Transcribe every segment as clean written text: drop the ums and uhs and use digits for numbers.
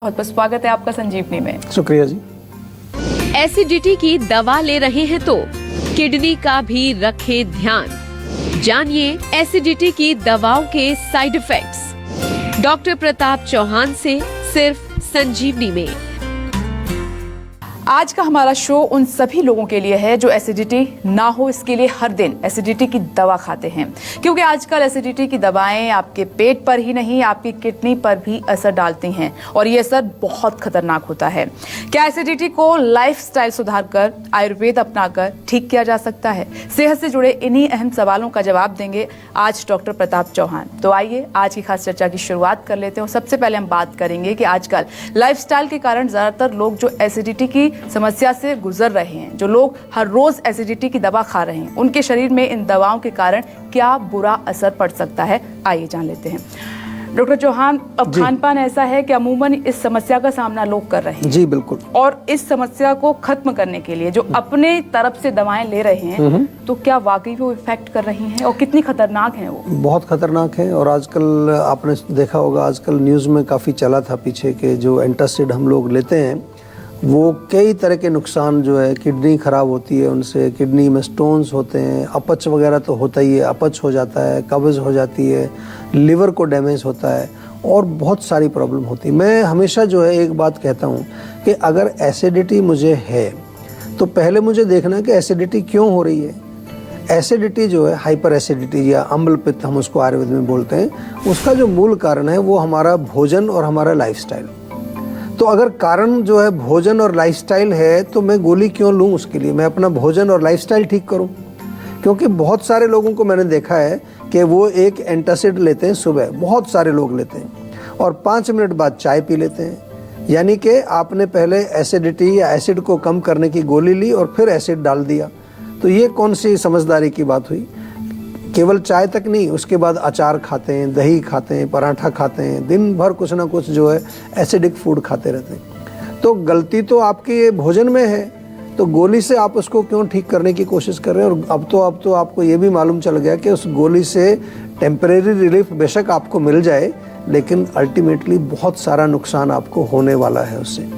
बहुत बहुत स्वागत है आपका संजीवनी में। शुक्रिया जी। एसिडिटी की दवा ले रहे हैं तो किडनी का भी रखें ध्यान। जानिए एसिडिटी की दवाओं के side effects doctor Pratap Chauhan से सिर्फ संजीवनी में। आज का हमारा शो उन सभी लोगों के लिए है जो एसिडिटी ना हो इसके लिए हर दिन एसिडिटी की दवा खाते हैं, क्योंकि आजकल एसिडिटी की दवाएं आपके पेट पर ही नहीं आपकी किडनी पर भी असर डालती हैं और ये असर बहुत खतरनाक होता है। क्या एसिडिटी को लाइफस्टाइल सुधार कर आयुर्वेद अपनाकर ठीक किया जा सकता है? सेहत से जुड़े इन्हीं अहम सवालों का जवाब देंगे आज डॉक्टर प्रताप चौहान। तो आइए आज की खास चर्चा की शुरुआत कर लेते हैं। सबसे पहले हम बात करेंगे कि आजकल लाइफस्टाइल के कारण ज्यादातर लोग जो एसिडिटी की समस्या से गुजर रहे हैं, जो लोग हर रोज एसिडिटी की दवा खा रहे हैं, उनके शरीर में इन दवाओं के कारण क्या बुरा असर पड़ सकता है, आइए जान लेते हैं। डॉक्टर चौहान, अब खान पान ऐसा है कि अमूमन इस समस्या का सामना लोग कर रहे हैं। जी बिल्कुल। और इस समस्या को खत्म करने के लिए जो अपने तरफ से दवाएं ले रहे हैं, तो क्या वाकई वो इफेक्ट कर रही हैं और कितनी खतरनाक है वो? बहुत खतरनाक है। और आजकल आपने देखा होगा, आजकल न्यूज़ में काफ़ी चला था पीछे के जो एंटासिड हम लोग लेते हैं वो कई तरह के नुकसान जो है, किडनी ख़राब होती है उनसे, किडनी में स्टोन्स होते हैं, अपच वगैरह तो होता ही है, अपच हो जाता है, कब्ज़ हो जाती है, लिवर को डैमेज होता है और बहुत सारी प्रॉब्लम होती है। मैं हमेशा जो है एक बात कहता हूँ कि अगर एसिडिटी मुझे है तो पहले मुझे देखना है कि एसिडिटी क्यों हो रही है। एसिडिटी जो है, हाइपर एसिडिटी या अम्ल पित्त हम उसको आयुर्वेद में बोलते हैं, उसका जो मूल कारण है वो हमारा भोजन और हमारा लाइफस्टाइल। तो अगर कारण जो है भोजन और लाइफस्टाइल है तो मैं गोली क्यों लूँ उसके लिए? मैं अपना भोजन और लाइफस्टाइल ठीक करूँ। क्योंकि बहुत सारे लोगों को मैंने देखा है कि वो एक एंटासिड लेते हैं सुबह, बहुत सारे लोग लेते हैं और 5 मिनट बाद चाय पी लेते हैं। यानी कि आपने पहले एसिडिटी या एसिड को कम करने की गोली ली और फिर एसिड डाल दिया। तो ये कौन सी समझदारी की बात हुई? केवल चाय तक नहीं, उसके बाद अचार खाते हैं, दही खाते हैं, पराठा खाते हैं, दिन भर कुछ ना कुछ जो है एसिडिक फूड खाते रहते हैं। तो गलती तो आपके भोजन में है, तो गोली से आप उसको क्यों ठीक करने की कोशिश कर रहे हैं? और अब तो आपको ये भी मालूम चल गया कि उस गोली से टेम्परेरी रिलीफ बेशक आपको मिल जाए, लेकिन अल्टीमेटली बहुत सारा नुकसान आपको होने वाला है उससे।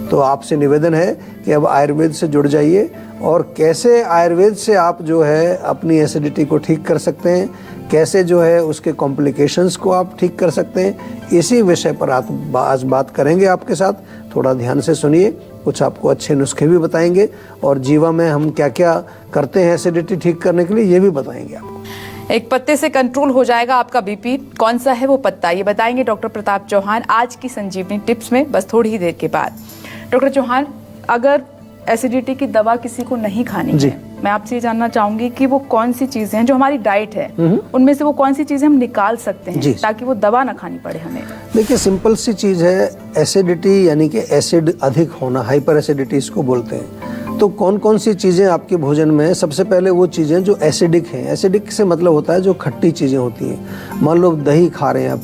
तो आपसे निवेदन है कि अब आयुर्वेद से जुड़ जाइए और कैसे आयुर्वेद से आप जो है अपनी एसिडिटी को ठीक कर सकते हैं, कैसे जो है उसके कॉम्प्लिकेशंस को आप ठीक कर सकते हैं, इसी विषय पर आज बात करेंगे आपके साथ। थोड़ा ध्यान से सुनिए, कुछ आपको अच्छे नुस्खे भी बताएंगे और जीवा में हम क्या क्या करते हैं एसिडिटी ठीक करने के लिए ये भी बताएंगे आपको। एक पत्ते से कंट्रोल हो जाएगा आपका बीपी, कौन सा है वो पत्ता, ये बताएंगे डॉक्टर प्रताप चौहान आज की संजीवनी टिप्स में, बस थोड़ी ही देर के बाद। डॉक्टर चौहान, अगर एसिडिटी की दवा किसी को नहीं खानी है, मैं आपसे ये जानना चाहूंगी कि वो कौन सी चीजें हैं जो हमारी डाइट है उनमें से वो कौन सी चीजें हम निकाल सकते हैं ताकि वो दवा ना खानी पड़े हमें? देखिए, सिंपल सी चीज है, एसिडिटी यानी कि एसिड अधिक होना, हाइपर एसिडिटी इसको बोलते हैं। तो कौन कौन सी चीज़ें आपके भोजन में? सबसे पहले वो चीज़ें जो एसिडिक हैं। एसिडिक से मतलब होता है जो खट्टी चीज़ें होती हैं। मान लो दही खा रहे हैं आप,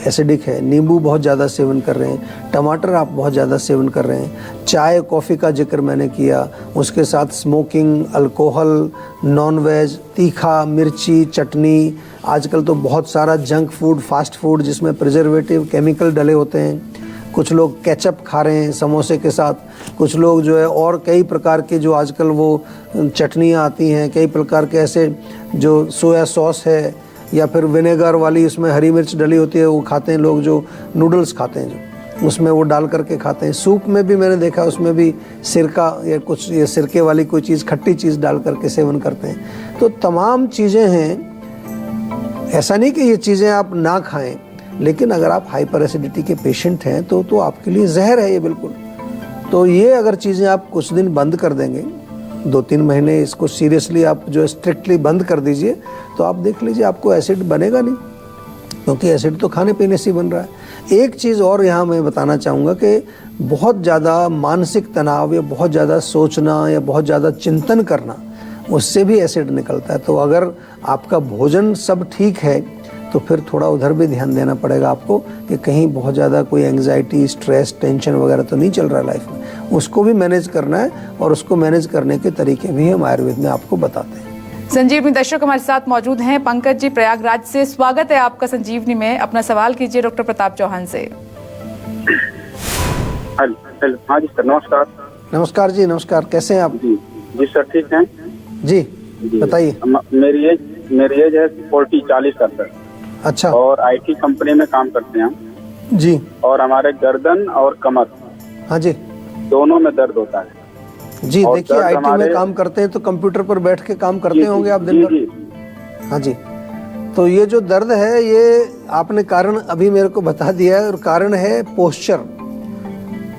एसिडिक है। नींबू बहुत ज़्यादा सेवन कर रहे हैं, टमाटर आप बहुत ज़्यादा सेवन कर रहे हैं, चाय कॉफ़ी का जिक्र मैंने किया, उसके साथ स्मोकिंग, अल्कोहल, नॉन वेज, तीखा, मिर्ची, चटनी, आजकल तो बहुत सारा जंक फूड, फास्ट फूड जिसमें प्रिजर्वेटिव केमिकल डले होते हैं। कुछ लोग केचप खा रहे हैं समोसे के साथ, कुछ लोग जो है और कई प्रकार के जो आजकल वो चटनियाँ आती हैं, कई प्रकार के ऐसे जो सोया सॉस है या फिर विनेगर वाली उसमें हरी मिर्च डली होती है वो खाते हैं लोग। जो नूडल्स खाते हैं जो उसमें वो डाल करके खाते हैं। सूप में भी मैंने देखा उसमें भी सिरका या कुछ ये सिरके वाली कोई चीज़, खट्टी चीज़ डाल करके सेवन करते हैं। तो तमाम चीज़ें हैं, ऐसा नहीं कि ये चीज़ें आप ना खाएं, लेकिन अगर आप हाइपर एसिडिटी के पेशेंट हैं तो आपके लिए जहर है ये बिल्कुल। तो ये अगर चीज़ें आप कुछ दिन बंद कर देंगे, 2-3 महीने इसको सीरियसली आप जो स्ट्रिक्टली बंद कर दीजिए, तो आप देख लीजिए आपको एसिड बनेगा नहीं, क्योंकि एसिड तो खाने पीने से बन रहा है। एक चीज़ और यहाँ मैं बताना चाहूँगा कि बहुत ज़्यादा मानसिक तनाव या बहुत ज़्यादा सोचना या बहुत ज़्यादा चिंतन करना, उससे भी एसिड निकलता है। तो अगर आपका भोजन सब ठीक है तो फिर थोड़ा उधर भी ध्यान देना पड़ेगा आपको कि कहीं बहुत ज़्यादा कोई एंग्जाइटी, स्ट्रेस, टेंशन वगैरह तो नहीं चल रहा है लाइफ में। उसको भी मैनेज करना है और उसको मैनेज करने के तरीके भी हम आयुर्वेद में आपको बताते हैं। संजीवनी दर्शक हमारे साथ मौजूद हैं पंकज जी प्रयागराज से। स्वागत है आपका संजीवनी में। अपना सवाल कीजिए डॉक्टर प्रताप चौहान से। हेलो, हाँ जी सर, नमस्कार। नमस्कार जी, नमस्कार। कैसे हैं आप? जी सर, ठीक हैं जी, बताइए। मेरी एज है 40 का सर। अच्छा। और IT कंपनी में काम करते हैं हम जी। और हमारे गर्दन और कमर, हाँ जी, दोनों में दर्द होता है जी। और देखिए, दर्द IT में काम करते हैं तो कंप्यूटर पर बैठ के काम करते होंगे आप दिन भर। हाँ जी। तो ये जो दर्द है, ये आपने कारण अभी मेरे को बता दिया है, और कारण है पोस्चर।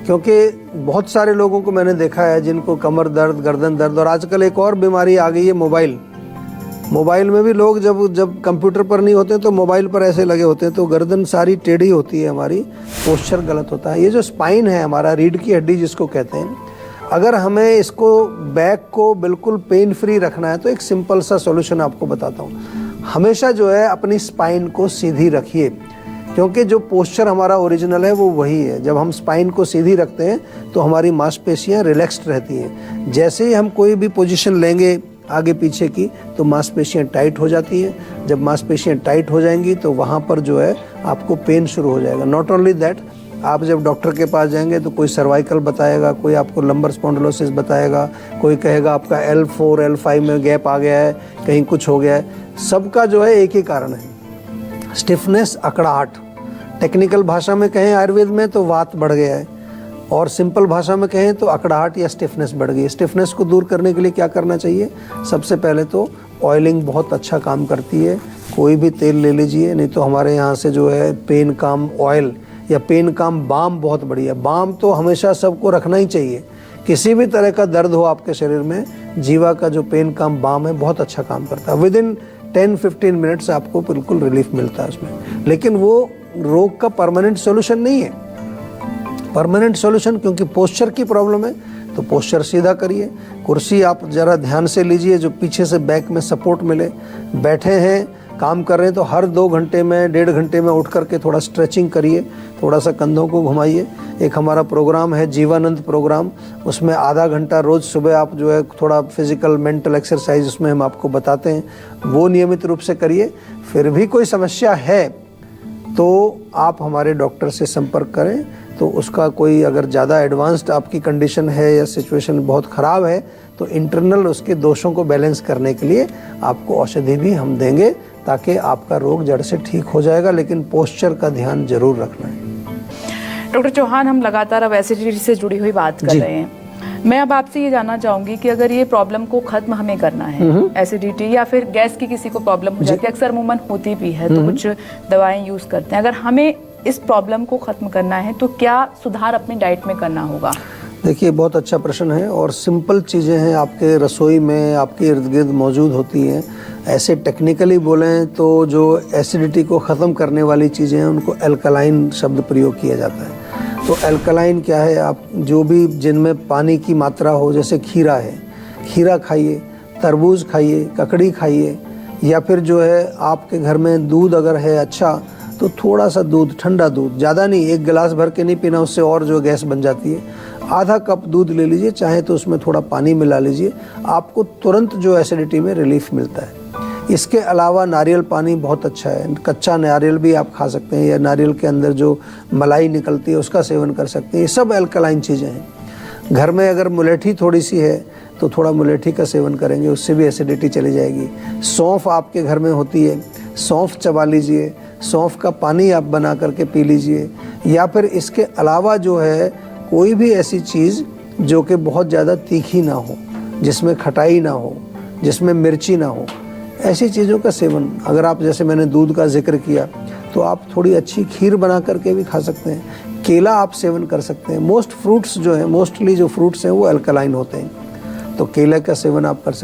क्योंकि बहुत सारे लोगों को मैंने देखा है जिनको कमर दर्द, गर्दन दर्द, और आजकल एक और बीमारी आ गई है, मोबाइल में भी लोग जब कंप्यूटर पर नहीं होते तो मोबाइल पर ऐसे लगे होते हैं, तो गर्दन सारी टेढ़ी होती है, हमारी पोस्चर गलत होता है। ये जो स्पाइन है हमारा, रीढ़ की हड्डी जिसको कहते हैं, अगर हमें इसको बैक को बिल्कुल पेन फ्री रखना है तो एक सिंपल सा सॉल्यूशन आपको बताता हूँ। हमेशा जो है अपनी स्पाइन को सीधी रखिए, क्योंकि जो पोस्चर हमारा ओरिजिनल है वो वही है। जब हम स्पाइन को सीधी रखते हैं तो हमारी मांसपेशियां रिलैक्स्ड रहती हैं। जैसे ही हम कोई भी पोजीशन लेंगे आगे पीछे की तो मांसपेशियां टाइट हो जाती हैं। जब मांसपेशियां टाइट हो जाएंगी तो वहाँ पर जो है आपको पेन शुरू हो जाएगा। नॉट ओनली दैट, आप जब डॉक्टर के पास जाएंगे तो कोई सर्वाइकल बताएगा, कोई आपको लंबर स्पॉन्डिलोसिस बताएगा, कोई कहेगा आपका L4 L5 में गैप आ गया है, कहीं कुछ हो गया है। सबका जो है एक ही कारण है, स्टिफनेस, अकड़ाहट। टेक्निकल भाषा में कहें आयुर्वेद में तो वात बढ़ गया है, और सिंपल भाषा में कहें तो अकड़ाहट या स्टिफनेस बढ़ गई है। स्टिफनेस को दूर करने के लिए क्या करना चाहिए? सबसे पहले तो ऑयलिंग बहुत अच्छा काम करती है। कोई भी तेल ले लीजिए, नहीं तो हमारे यहाँ से जो है पेन काम ऑयल या पेन काम बाम बहुत बढ़िया। बाम तो हमेशा सबको रखना ही चाहिए। किसी भी तरह का दर्द हो आपके शरीर में, जीवा का जो पेन काम बाम है बहुत अच्छा काम करता है। विदिन 10-15 मिनट्स आपको बिल्कुल रिलीफ मिलता है उसमें। लेकिन वो रोग का परमानेंट सॉल्यूशन नहीं है। परमानेंट सॉल्यूशन, क्योंकि पोस्चर की प्रॉब्लम है तो पोस्चर सीधा करिए। कुर्सी आप ज़रा ध्यान से लीजिए जो पीछे से बैक में सपोर्ट मिले। बैठे हैं, काम कर रहे हैं तो हर 2 घंटे में, 1.5 घंटे में उठ करके थोड़ा स्ट्रेचिंग करिए, थोड़ा सा कंधों को घुमाइए। एक हमारा प्रोग्राम है जीवानंद प्रोग्राम, उसमें आधा घंटा रोज़ सुबह आप जो है थोड़ा फिजिकल मेंटल एक्सरसाइज उसमें हम आपको बताते हैं, वो नियमित रूप से करिए। फिर भी कोई समस्या है तो आप हमारे डॉक्टर से संपर्क करें। तो उसका कोई अगर ज़्यादा एडवांस्ड आपकी कंडीशन है या सिचुएशन बहुत ख़राब है तो इंटरनल उसके दोषों को बैलेंस करने के लिए आपको औषधि भी हम देंगे, ताकि आपका रोग जड़ से ठीक हो जाएगा। लेकिन पोस्चर का ध्यान जरूर रखना है। डॉक्टर चौहान, हम लगातार अब एसिडिटी से जुड़ी हुई बात कर रहे हैं। मैं अब आपसे ये जानना चाहूंगी कि अगर ये प्रॉब्लम को खत्म हमें करना है, एसिडिटी या फिर गैस की किसी को प्रॉब्लम हो जाती है, अक्सर अमूमन होती भी है, तो कुछ दवाएं यूज करते हैं। अगर हमें इस प्रॉब्लम को खत्म करना है तो क्या सुधार अपनी डाइट में करना होगा? देखिए, बहुत अच्छा प्रश्न है, और सिंपल चीज़ें हैं आपके रसोई में, आपके इर्द गिर्द मौजूद होती हैं। ऐसे टेक्निकली बोलें तो जो एसिडिटी को ख़त्म करने वाली चीज़ें हैं उनको एल्कलाइन शब्द प्रयोग किया जाता है। तो एल्कलाइन क्या है? आप जो भी जिनमें पानी की मात्रा हो, जैसे खीरा है, खीरा खाइए, तरबूज खाइए, ककड़ी खाइए, या फिर जो है आपके घर में दूध अगर है अच्छा तो थोड़ा सा दूध, ठंडा दूध, ज़्यादा नहीं, 1 गिलास भर के नहीं पीना, उससे और जो गैस बन जाती है। आधा कप दूध ले लीजिए, चाहे तो उसमें थोड़ा पानी मिला लीजिए, आपको तुरंत जो एसिडिटी में रिलीफ मिलता है। इसके अलावा नारियल पानी बहुत अच्छा है, कच्चा नारियल भी आप खा सकते हैं, या नारियल के अंदर जो मलाई निकलती है उसका सेवन कर सकते हैं। ये सब एल्कलाइन चीज़ें हैं। घर में अगर मुलेठी थोड़ी सी है तो थोड़ा मुलेठी का सेवन करेंगे, उससे भी एसिडिटी चली जाएगी। सौंफ आपके घर में होती है, सौंफ चबा लीजिए, सौंफ का पानी आप बना करके पी लीजिए। या फिर इसके अलावा जो है कोई भी ऐसी चीज़ जो कि बहुत ज़्यादा तीखी ना हो, जिसमें खटाई ना हो, जिसमें मिर्ची ना हो, ऐसी चीज़ों का सेवन, अगर आप, जैसे मैंने दूध का जिक्र किया, तो आप थोड़ी अच्छी खीर बना करके भी खा सकते हैं। केला आप सेवन कर सकते हैं। मोस्टली जो फ्रूट्स हैं वो अल्कलाइन होते हैं, तो केले का सेवन आप कर सकते हैं।